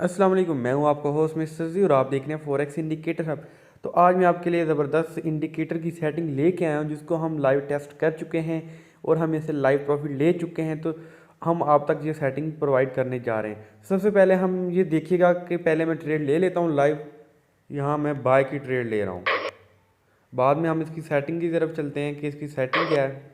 अस्सलाम वालेकुम, मैं हूं आपका होस्ट मिस्टर जी और आप देख रहे हैं फॉरेक्स इंडिकेटर हब। तो आज मैं आपके लिए ज़बरदस्त इंडिकेटर की सेटिंग लेके आया हूं जिसको हम लाइव टेस्ट कर चुके हैं और हम इसे लाइव प्रॉफिट ले चुके हैं। तो हम आप तक ये सेटिंग प्रोवाइड करने जा रहे हैं। सबसे पहले हम ये देखिएगा कि पहले मैं ट्रेड ले लेता हूँ लाइव। यहाँ मैं बाय की ट्रेड ले रहा हूँ। बाद में हम इसकी सेटिंग की तरफ चलते हैं कि इसकी सेटिंग क्या है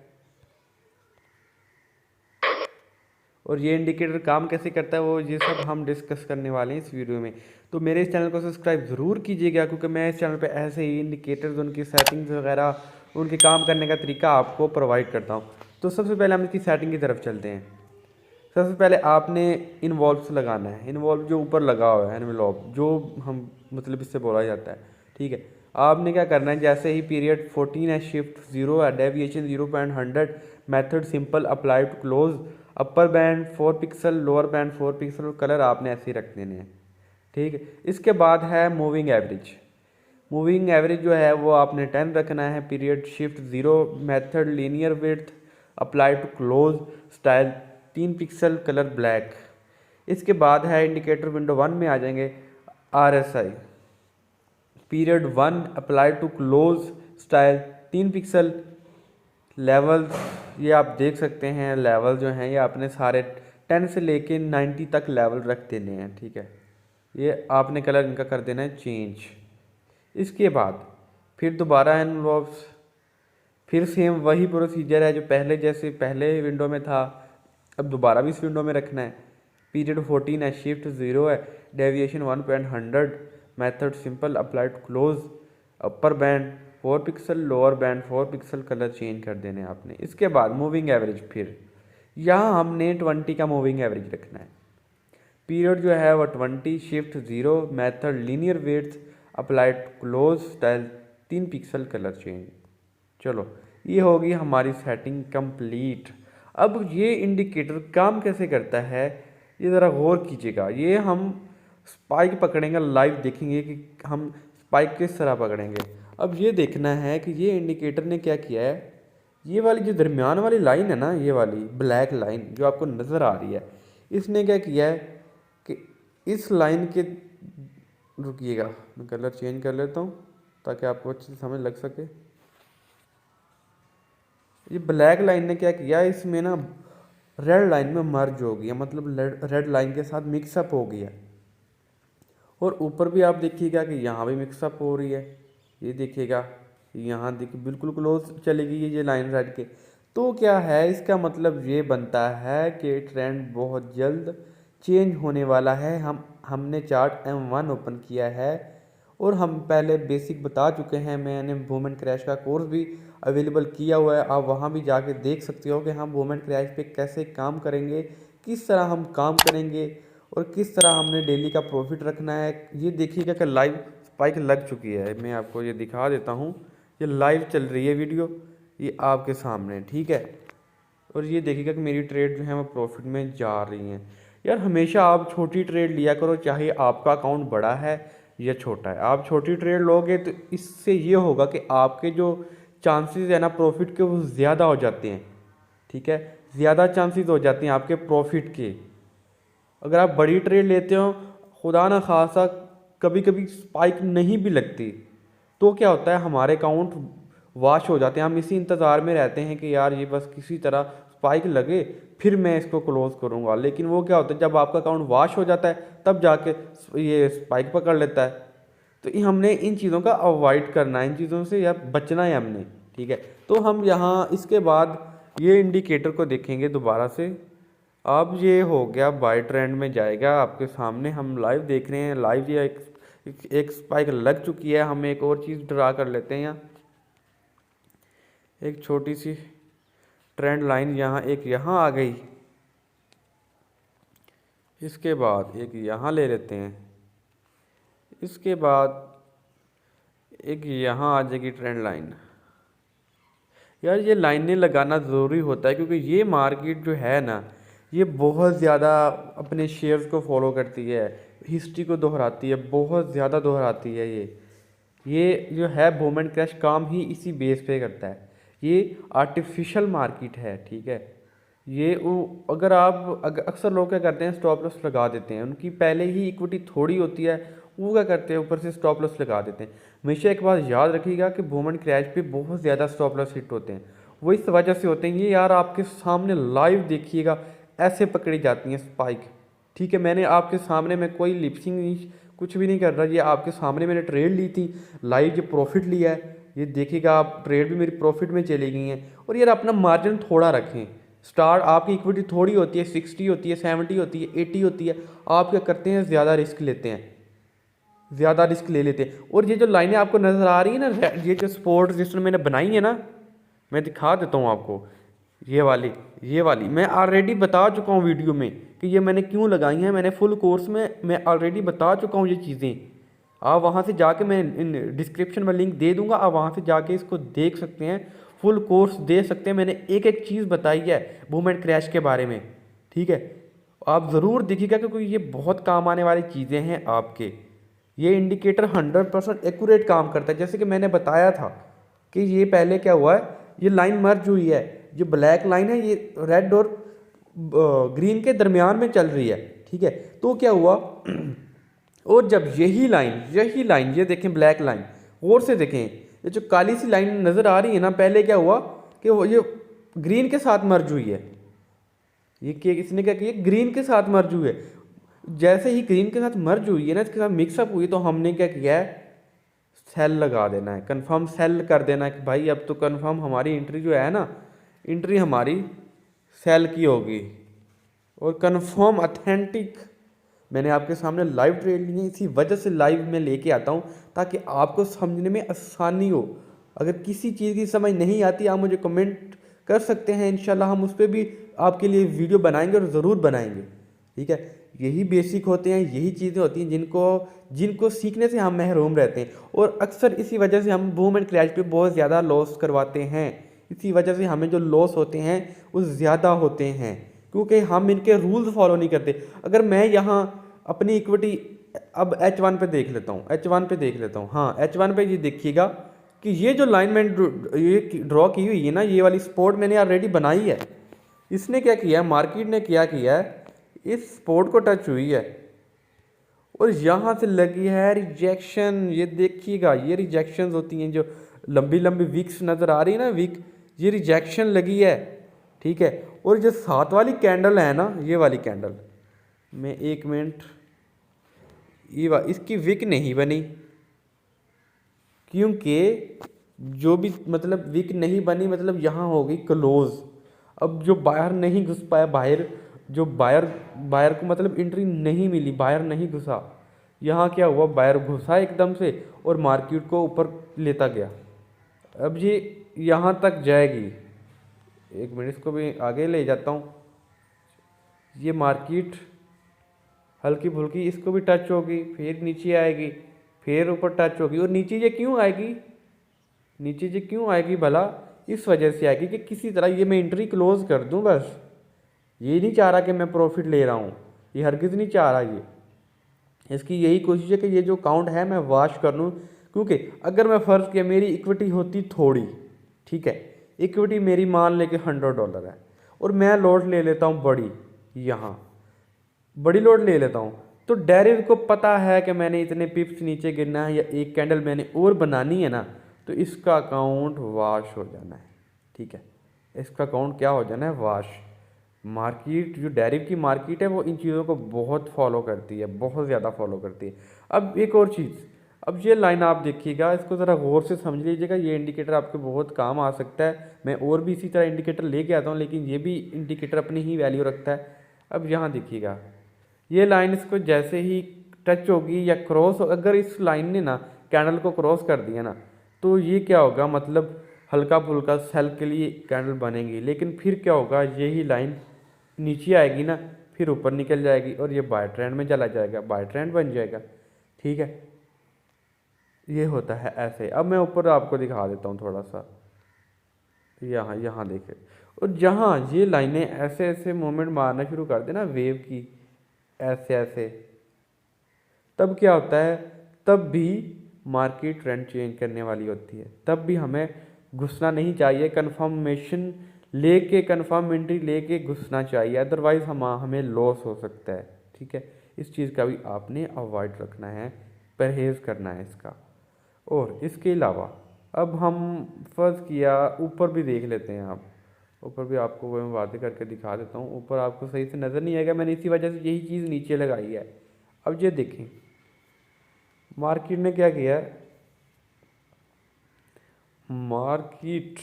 और ये इंडिकेटर काम कैसे करता है, वो ये सब हम डिस्कस करने वाले हैं इस वीडियो में। तो मेरे इस चैनल को सब्सक्राइब ज़रूर कीजिएगा क्योंकि मैं इस चैनल पे ऐसे ही इंडिकेटर्स, उनकी सेटिंग्स वगैरह, उनके काम करने का तरीका आपको प्रोवाइड करता हूँ। तो सबसे पहले हम इसकी सेटिंग की तरफ चलते हैं। सबसे पहले आपने इन्वॉल्व्स लगाना है। इन्वॉल्व जो ऊपर लगा हुआ है, एनवेलॉप जो हम मतलब इससे बोला जाता है, ठीक है। आपने क्या करना है, जैसे ही पीरियड 14 है, शिफ्ट 0 है, deviation 0.100, method simple, apply to close, upper band 4 pixel, lower band 4 pixel, color आपने ऐसे ही रख देने हैं, ठीक है। इसके बाद है मूविंग एवरेज। मूविंग एवरेज जो है वो आपने 10 रखना है, period shift 0, method linear width, apply to close, style 3 pixel, color black. इसके बाद है इंडिकेटर विंडो 1 में आ जाएंगे, RSI period 1, apply to close, style 3 pixel, level ये आप देख सकते हैं। लेवल जो हैं ये आपने सारे 10 से लेके 90 तक लेवल रख देने हैं, ठीक है। ये आपने कलर इनका कर देना है चेंज। इसके बाद फिर दोबारा एनवलप्स, फिर सेम वही प्रोसीजर है जो पहले जैसे पहले विंडो में था, अब दोबारा भी इस विंडो में रखना है। पीरियड 14 है, शिफ्ट 0 है, deviation 1.100, method simple, apply to close, upper band 4 pixel, lower band 4 pixel, color change कर देने आपने। इसके बाद मूविंग एवरेज, फिर यहाँ हमने 20 का मूविंग एवरेज रखना है। पीरियड जो है वो 20, shift 0, method linear width, apply to close, style 3 pixel, color change. चलो, ये होगी हमारी सेटिंग कंप्लीट। अब ये इंडिकेटर काम कैसे करता है ये ज़रा गौर कीजिएगा। ये हम स्पाइक पकड़ेंगे, लाइव देखेंगे कि हम स्पाइक किस तरह पकड़ेंगे। अब ये देखना है कि ये इंडिकेटर ने क्या किया है। ये वाली जो दरमियान वाली लाइन है ना, ये वाली ब्लैक लाइन जो आपको नज़र आ रही है, इसने क्या किया है कि इस लाइन के, रुकिएगा मैं कलर चेंज कर लेता हूँ ताकि आपको अच्छी समझ लग सके। ये ब्लैक लाइन ने क्या किया, इसमें ना रेड लाइन में मर्ज हो गया, मतलब रेड लाइन के साथ मिक्सअप हो गया। और ऊपर भी आप देखिएगा कि यहाँ भी मिक्सअप हो रही है। ये देखिएगा यहाँ देखिए बिल्कुल क्लोज चली गई है ये लाइन रेड के। तो क्या है, इसका मतलब ये बनता है कि ट्रेंड बहुत जल्द चेंज होने वाला है। हमने चार्ट M1 ओपन किया है और हम पहले बेसिक बता चुके हैं। मैंने वुमेन क्रैश का कोर्स भी अवेलेबल किया हुआ है, आप वहाँ भी जाके देख सकते हो कि हम वुमेन क्रैश पे कैसे काम करेंगे, किस तरह हम काम करेंगे और किस तरह हमने डेली का प्रॉफिट रखना है। ये देखिएगा कि लाइव स्पाइक लग चुकी है। मैं आपको ये दिखा देता हूँ, ये लाइव चल रही है वीडियो, ये आपके सामने, ठीक है। और ये देखिएगा कि मेरी ट्रेड जो है वो प्रॉफिट में जा रही हैं। यार हमेशा आप छोटी ट्रेड लिया करो, चाहे आपका अकाउंट बड़ा है या छोटा है। आप छोटी ट्रेड लोगे तो इससे ये होगा कि आपके जो चांसेस है ना प्रॉफिट के, वो ज़्यादा हो जाते हैं, ठीक है। ज़्यादा चांसेस हो जाते हैं आपके प्रॉफिट के। अगर आप बड़ी ट्रेड लेते हो, खुदा ना खासा कभी कभी स्पाइक नहीं भी लगती, तो क्या होता है, हमारे अकाउंट वॉश हो जाते हैं। हम इसी इंतज़ार में रहते हैं कि यार ये बस किसी तरह स्पाइक लगे फिर मैं इसको क्लोज़ करूँगा। लेकिन वो क्या होता है, जब आपका अकाउंट वॉश हो जाता है तब जाके ये स्पाइक पकड़ लेता है। तो हमने इन चीज़ों का अवॉइड करना है, इन चीज़ों से या बचना है हमने, ठीक है। तो हम यहाँ इसके बाद ये इंडिकेटर को देखेंगे दोबारा से। अब ये हो गया बाय ट्रेंड में जाएगा आपके सामने, हम लाइव देख रहे हैं। लाइव ये एक स्पाइक लग चुकी है। हम एक और चीज़ ड्रा कर लेते हैं यहाँ, एक छोटी सी ट्रेंड लाइन यहाँ, एक यहाँ आ गई। इसके बाद एक यहाँ ले लेते हैं, इसके बाद एक यहाँ आ जाएगी ट्रेंड लाइन। यार ये लाइनें लगाना ज़रूरी होता है क्योंकि ये मार्केट जो है ना, ये बहुत ज़्यादा अपने शेयर्स को फॉलो करती है, हिस्ट्री को दोहराती है, बहुत ज़्यादा दोहराती है। ये जो है मूवमेंट क्रैश काम ही इसी बेस पे करता है। ये आर्टिफिशियल मार्केट है, ठीक है। अगर आप अक्सर लोग क्या करते हैं, स्टॉप लॉस लगा देते हैं, उनकी पहले ही इक्विटी थोड़ी होती है, वो क्या करते हैं ऊपर से स्टॉप लॉस लगा देते हैं। हमेशा एक बात याद रखिएगा कि बूम एंड क्रैश पे बहुत ज़्यादा स्टॉप लॉस हिट होते हैं। वो इस वजह से होते हैं, ये यार आपके सामने लाइव देखिएगा ऐसे पकड़ी जाती हैं स्पाइक। ठीक है, मैंने आपके सामने, मैं कोई लिपसिंग नहीं, कुछ भी नहीं कर रहा, ये आपके सामने मैंने ट्रेड ली थी, लाइव ये प्रॉफिट लिया है, ये देखिएगा आप, ट्रेड भी मेरी प्रॉफिट में चली गई हैं। और यार अपना मार्जिन थोड़ा रखें। स्टार्ट आपकी इक्विटी थोड़ी होती है, 60 होती है, 70 होती है, 80 होती है, आप क्या करते हैं, ज़्यादा रिस्क लेते हैं, ज़्यादा रिस्क ले लेते हैं। और ये जो लाइनें आपको नज़र आ रही है ना, ये जो सपोर्ट जिसने मैंने बनाई है ना, मैं दिखा देता हूँ आपको, ये वाली मैं ऑलरेडी बता चुका हूँ वीडियो में कि ये मैंने क्यों लगाई हैं। मैंने फुल कोर्स में मैं ऑलरेडी बता चुका हूँ ये चीज़ें। आप वहाँ से जाके, मैं इन डिस्क्रिप्शन में लिंक दे दूँगा, आप वहाँ से जाके इसको देख सकते हैं, फुल कोर्स दे सकते हैं। मैंने एक एक चीज़ बताई है बूम एंड क्रैश के बारे में। ठीक है, आप ज़रूर देखिएगा क्योंकि ये बहुत काम आने वाली चीज़ें हैं आपके। ये इंडिकेटर 100% एक्यूरेट काम करता है। जैसे कि मैंने बताया था कि ये पहले क्या हुआ है, ये लाइन मर्ज हुई है, जो ब्लैक लाइन है ये रेड और ग्रीन के दरमियान में चल रही है। ठीक है, तो क्या हुआ और जब यही लाइन ये देखें ब्लैक लाइन, और से देखें ये जो काली सी लाइन नज़र आ रही है ना, पहले क्या हुआ कि वो ये ग्रीन के साथ मर्ज हुई है। ये क्या, इसने क्या किया, ग्रीन के साथ मर्ज हुई है। जैसे ही ग्रीन के साथ मर्ज हुई है ना, इसके साथ मिक्सअप हुई, तो हमने क्या किया है, सेल लगा देना है, कंफर्म सेल कर देना है कि भाई अब तो कंफर्म हमारी एंट्री जो है ना, एंट्री हमारी सेल की होगी। और कंफर्म ऑथेंटिक मैंने आपके सामने लाइव ट्रेड ली है, इसी वजह से लाइव में लेके आता हूँ ताकि आपको समझने में आसानी हो। अगर किसी चीज़ की समझ नहीं आती, आप मुझे कमेंट कर सकते हैं, इंशाल्लाह हम उस पर भी आपके लिए वीडियो बनाएंगे और ज़रूर बनाएंगे। ठीक है, यही बेसिक होते हैं, यही चीज़ें होती हैं जिनको सीखने से हम महरूम रहते हैं। और अक्सर इसी वजह से हम बूम एंड क्रैश पे बहुत ज़्यादा लॉस करवाते हैं। इसी वजह से हमें जो लॉस होते हैं वो ज़्यादा होते हैं, क्योंकि हम इनके रूल्स फॉलो नहीं करते। अगर मैं यहाँ अपनी इक्विटी अब H1 पे देख लेता हूँ, H1 पे देख लेता हूँ, हाँ H1 पे ये देखिएगा कि ये जो लाइन मैंने ये ड्रॉ की हुई है ना, ये वाली सपोर्ट मैंने ऑलरेडी बनाई है। इसने क्या किया है, मार्केट ने क्या किया है, इस सपोर्ट को टच हुई है और यहाँ से लगी है रिजेक्शन। ये देखिएगा, ये रिजेक्शंस होती हैं जो लंबी लंबी वीक्स नज़र आ रही है ना, वीक, ये रिजेक्शन लगी है। ठीक है, और जो साथ वाली कैंडल है ना, ये वाली कैंडल, मैं एक मिनट, इसकी विक नहीं बनी, क्योंकि जो भी मतलब विक नहीं बनी, मतलब यहाँ हो गई क्लोज। अब जो बायर नहीं घुस पाया, जो बायर को मतलब एंट्री नहीं मिली, बायर नहीं घुसा, यहाँ क्या हुआ, बायर घुसा एकदम से और मार्केट को ऊपर लेता गया। अब ये यहाँ तक जाएगी, एक मिनट इसको भी आगे ले जाता हूँ। ये मार्केट हल्की फुल्की इसको भी टच होगी, फिर नीचे आएगी, फिर ऊपर टच होगी। और नीचे ये क्यों आएगी, नीचे ये क्यों आएगी भला, इस वजह से आएगी कि किसी तरह ये मैं एंट्री क्लोज कर दूं। बस ये नहीं चाह रहा कि मैं प्रॉफिट ले रहा हूँ, ये हरगिज़ नहीं चाह रहा। ये इसकी यही कोशिश है कि ये जो काउंट है मैं वॉश कर लूँ, क्योंकि अगर मैं फ़र्ज़ किया मेरी इक्विटी होती थोड़ी, ठीक है, इक्विटी मेरी मान लेके $100 है और मैं लोड ले लेता हूँ बड़ी, यहाँ बड़ी लोड ले लेता हूँ, तो डेरिव को पता है कि मैंने इतने पिप्स नीचे गिरना है या एक कैंडल मैंने और बनानी है ना, तो इसका अकाउंट वॉश हो जाना है। ठीक है, इसका अकाउंट क्या हो जाना है, वॉश। मार्केट जो डेरिव की मार्केट है वो इन चीज़ों को बहुत फॉलो करती है, बहुत ज़्यादा फॉलो करती है। अब एक और चीज़, अब ये लाइन आप देखिएगा, इसको ज़रा गौर से समझ लीजिएगा, ये इंडिकेटर आपके बहुत काम आ सकता है। मैं और भी इसी तरह इंडिकेटर लेके आता हूँ, लेकिन ये भी इंडिकेटर अपनी ही वैल्यू रखता है। अब यहाँ देखिएगा, ये लाइन इसको जैसे ही टच होगी या क्रॉस, अगर इस लाइन ने ना कैंडल को क्रॉस कर दिया ना, तो ये क्या होगा, मतलब हल्का फुल्का सेल के लिए कैंडल बनेगी, लेकिन फिर क्या होगा, यही लाइन नीचे आएगी ना, फिर ऊपर निकल जाएगी और ये बाय ट्रेंड में चला जाएगा, बाय ट्रेंड बन जाएगा। ठीक है, ये होता है ऐसे। अब मैं ऊपर आपको दिखा देता हूँ थोड़ा सा, यहाँ देखें, और जहाँ ये लाइनें ऐसे ऐसे मोमेंट मारना शुरू कर देना वेव की, ऐसे ऐसे, तब क्या होता है, तब भी मार्केट ट्रेंड चेंज करने वाली होती है, तब भी हमें घुसना नहीं चाहिए, कंफर्मेशन लेके कन्फर्म एंट्री लेके घुसना चाहिए, अदरवाइज़ हमें लॉस हो सकता है। ठीक है, इस चीज़ का भी आपने अवॉइड रखना है, परहेज़ करना है इसका। और इसके अलावा अब हम फर्ज किया ऊपर भी देख लेते हैं। आप ऊपर भी आपको वो मैं बातें करके दिखा देता हूँ। ऊपर आपको सही से नज़र नहीं आएगा, मैंने इसी वजह से यही चीज़ नीचे लगाई है। अब ये देखें मार्केट ने क्या किया है। मार्केट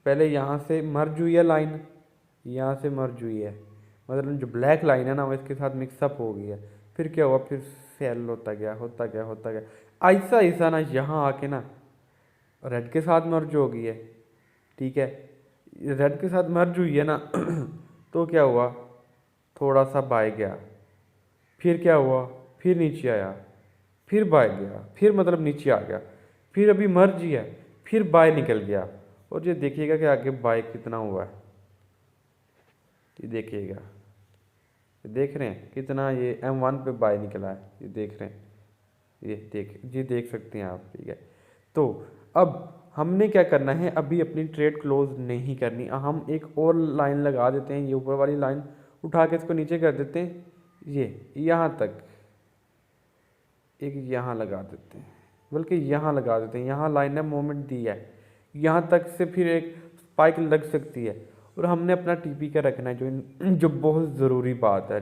पहले यहाँ से मर्ज हुई है लाइन, यहाँ से मर्ज हुई है, मतलब जो ब्लैक लाइन है ना वो इसके साथ मिक्सअप हो गई है। फिर क्या हुआ, फिर सेल होता गया होता गया होता गया, ऐसा ऐसा ना यहाँ आके ना रेड के साथ मर्ज हो गई है। ठीक है, रेड के साथ मर्ज हुई है ना तो क्या हुआ, थोड़ा सा बाय गया, फिर क्या हुआ, फिर नीचे आया, फिर बाय गया, फिर मतलब नीचे आ गया, फिर अभी मर्ज ही है, फिर बाय निकल गया। और ये देखिएगा कि आगे बाय कितना हुआ है, ये देखिएगा, ये देख रहे हैं कितना, ये M1 पे बाय निकला है, ये देख रहे हैं, ये देख सकते हैं आप। ठीक है, तो अब हमने क्या करना है, अभी अपनी ट्रेड क्लोज नहीं करनी, हम एक और लाइन लगा देते हैं। ये ऊपर वाली लाइन उठा के इसको नीचे कर देते हैं, ये यहाँ तक एक यहाँ लगा देते हैं, बल्कि यहाँ लगा देते हैं, यहाँ लाइन ने मोमेंट दी है, यहाँ तक से फिर एक स्पाइक लग सकती है। और हमने अपना टीपी का रखना है, जो बहुत ज़रूरी बात है।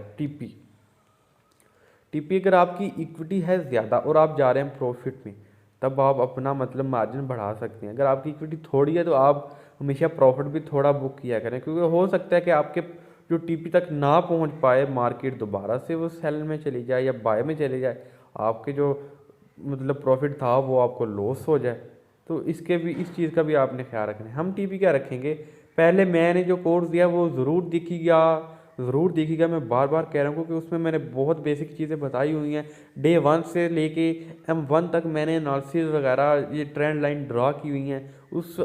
टीपी अगर आपकी इक्विटी है ज़्यादा और आप जा रहे हैं प्रॉफिट में, तब आप अपना मतलब मार्जिन बढ़ा सकते हैं। अगर आपकी इक्विटी थोड़ी है तो आप हमेशा प्रॉफिट भी थोड़ा बुक किया करें, क्योंकि हो सकता है कि आपके जो टीपी तक ना पहुंच पाए, मार्केट दोबारा से वो सेल में चली जाए या बाय में चली जाए, आपके जो मतलब प्रॉफिट था वो आपको लॉस हो जाए। तो इस चीज़ का भी आपने ख्याल रखना है। हम टीपी क्या रखेंगे, पहले मैंने जो कोर्स दिया वो ज़रूर देखिएगा। मैं बार बार कह रहा हूँ क्योंकि उसमें मैंने बहुत बेसिक चीज़ें बताई हुई हैं। डे 1 से लेके M1 तक मैंने एनालिसिस वगैरह ये ट्रेंड लाइन ड्रा की हुई हैं।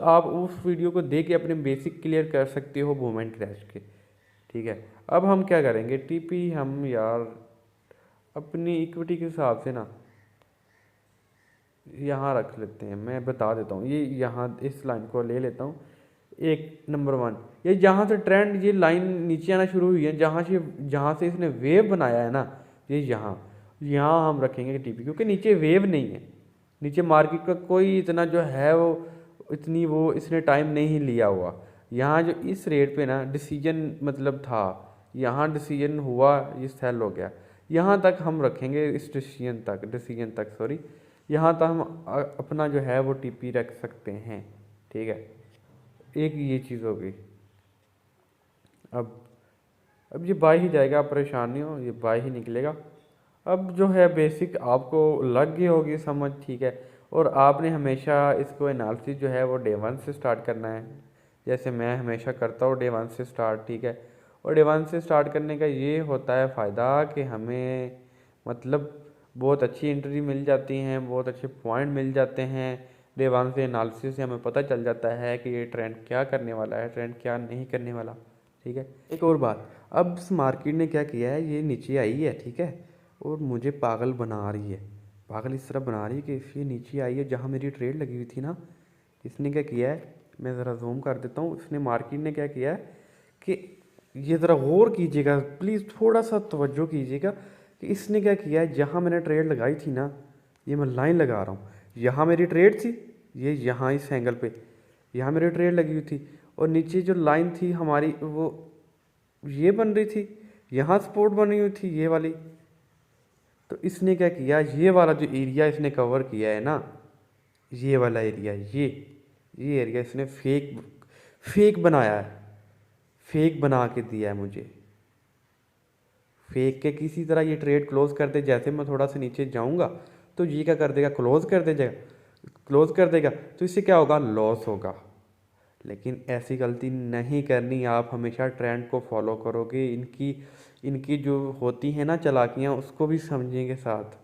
आप उस वीडियो को देख के अपने बेसिक क्लियर कर सकते हो मूवमेंट क्रैश के। ठीक है, अब हम क्या करेंगे, टीपी हम यार अपनी इक्विटी के हिसाब से ना यहाँ रख लेते हैं। मैं बता देता हूँ, ये यहाँ इस लाइन को ले लेता हूँ, एक नंबर 1, ये जहाँ से ट्रेंड ये लाइन नीचे आना शुरू हुई है, जहाँ से इसने वेव बनाया है ना, ये यहाँ हम रखेंगे टीपी, क्योंकि नीचे वेव नहीं है, नीचे मार्केट का कोई इतना जो है वो इसने टाइम नहीं लिया हुआ। यहाँ जो इस रेट पे ना डिसीजन मतलब था, यहाँ डिसीजन हुआ, ये सेल हो गया, यहाँ तक हम रखेंगे, इस डिसीजन तक सॉरी, यहाँ तक हम अपना जो है वो टीपी रख सकते हैं। ठीक है, एक ये चीज़ हो गई। अब ये बाय ही जाएगा, आप परेशान नहीं हो, ये बाय ही निकलेगा। अब जो है बेसिक आपको लग गई होगी समझ। ठीक है, और आपने हमेशा इसको एनालिसिस जो है वो डे 1 से स्टार्ट करना है, जैसे मैं हमेशा करता हूँ डे 1 से स्टार्ट। ठीक है, और डे 1 से स्टार्ट करने का ये होता है फ़ायदा कि हमें मतलब बहुत अच्छी एंट्री मिल जाती हैं, बहुत अच्छे पॉइंट मिल जाते हैं। डे 1 से एनालिसिस से हमें पता चल जाता है कि ये ट्रेंड क्या करने वाला है, ट्रेंड क्या नहीं करने वाला। ठीक है, एक और बात, अब इस मार्केट ने क्या किया है, ये नीचे आई है, ठीक है, और मुझे पागल बना रही है, पागल इस तरह बना रही है कि ये नीचे आई है जहाँ मेरी ट्रेड लगी हुई थी ना। इसने क्या किया है, मैं ज़रा जूम कर देता हूँ, इसने मार्केट ने क्या किया है कि ये ज़रा गौर कीजिएगा प्लीज़, थोड़ा सा तवज्जो कीजिएगा कि इसने क्या किया है, जहाँ मैंने ट्रेड लगाई थी ना, ये मैं लाइन लगा रहा हूँ, यहाँ मेरी ट्रेड थी, ये यहाँ इस एंगल पे यहाँ मेरी ट्रेड लगी हुई थी, और नीचे जो लाइन थी हमारी वो ये बन रही थी, यहाँ सपोर्ट बनी हुई थी ये वाली। तो इसने क्या किया, ये वाला जो एरिया इसने कवर किया है ना, ये वाला एरिया, ये एरिया इसने फेक बनाया है, फेक बना के दिया है मुझे, फेक के किसी तरह ये ट्रेड क्लोज कर दे। जैसे मैं थोड़ा सा नीचे जाऊंगा तो ये क्या कर देगा, क्लोज कर देगा, तो इससे क्या होगा, लॉस होगा। लेकिन ऐसी गलती नहीं करनी, आप हमेशा ट्रेंड को फॉलो करोगे। इनकी जो होती है ना चालाकियाँ, उसको भी समझेंगे, साथ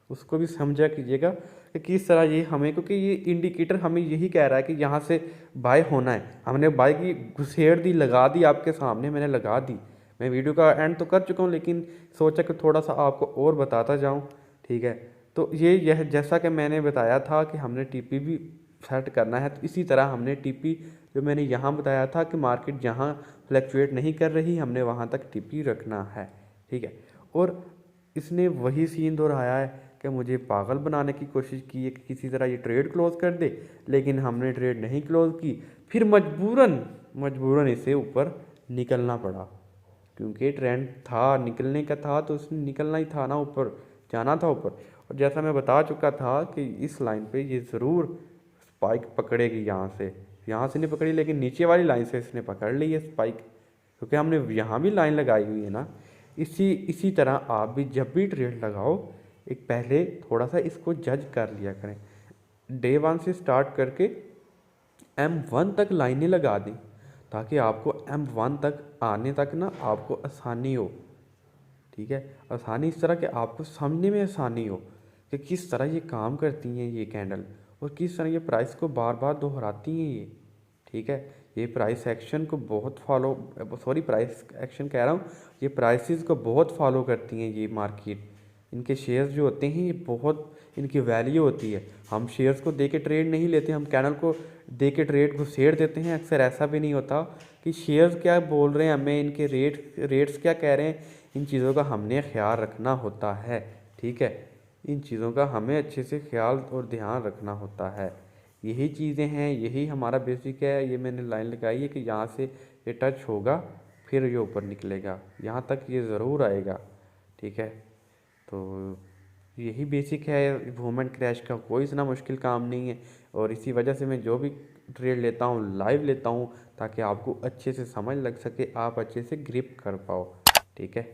उसको भी समझा कीजिएगा कि किस तरह ये हमें, क्योंकि ये इंडिकेटर हमें यही कह रहा है कि यहाँ से बाय होना है। हमने बाय की घुसेड़ दी, लगा दी, आपके सामने मैंने लगा दी। मैं वीडियो का एंड तो कर चुका हूँ, लेकिन सोचा कि थोड़ा सा आपको और बताता जाऊँ। ठीक है, तो यह जैसा कि मैंने बताया था कि हमने टीपी भी सेट करना है। तो इसी तरह हमने टीपी जो मैंने यहाँ बताया था कि मार्केट जहाँ फ्लैक्चुएट नहीं कर रही हमने वहाँ तक टीपी रखना है, ठीक है। और इसने वही सीन दोहराया है कि मुझे पागल बनाने की कोशिश की है कि किसी तरह ये ट्रेड क्लोज कर दे, लेकिन हमने ट्रेड नहीं क्लोज की। फिर मजबूरन इसे ऊपर निकलना पड़ा, क्योंकि ट्रेंड था निकलने का था तो उसने निकलना ही था ना, ऊपर जाना था ऊपर। और जैसा मैं बता चुका था कि इस लाइन पे ये ज़रूर स्पाइक पकड़ेगी, यहाँ से नहीं पकड़ी लेकिन नीचे वाली लाइन से इसने पकड़ ली है स्पाइक, क्योंकि हमने यहाँ भी लाइन लगाई हुई है ना। इसी तरह आप भी जब भी ट्रेड लगाओ एक पहले थोड़ा सा इसको जज कर लिया करें। डे 1 से स्टार्ट करके M1 तक लाइनें लगा दें, ताकि आपको M1 तक आने तक ना आपको आसानी हो, ठीक है। आसानी इस तरह कि आपको समझने में आसानी हो कि किस तरह ये काम करती हैं ये कैंडल, और किस तरह ये प्राइस को बार बार दोहराती हैं ये, ठीक है। ये प्राइस एक्शन को बहुत प्राइस एक्शन कह रहा हूँ, ये प्राइसेस को बहुत फॉलो करती हैं ये मार्केट। इनके शेयर्स जो होते हैं ये बहुत इनकी वैल्यू होती है। हम शेयर्स को दे के ट्रेड नहीं लेते, हम कैंडल को दे के ट्रेड को शेयर देते हैं। अक्सर ऐसा भी नहीं होता कि शेयर्स क्या बोल रहे हैं हमें, इनके रेट्स क्या कह रहे हैं, इन चीज़ों का हमने ख्याल रखना होता है, ठीक है। इन चीज़ों का हमें अच्छे से ख्याल और ध्यान रखना होता है। यही चीज़ें हैं, यही हमारा बेसिक है। ये मैंने लाइन लगाई है कि यहाँ से ये टच होगा फिर ये ऊपर निकलेगा, यहाँ तक ये ज़रूर आएगा, ठीक है। तो यही बेसिक है, मूवमेंट क्रैश का कोई इतना मुश्किल काम नहीं है। और इसी वजह से मैं जो भी ट्रेड लेता हूँ लाइव लेता हूँ, ताकि आपको अच्छे से समझ लग सके, आप अच्छे से ग्रिप कर पाओ, ठीक है।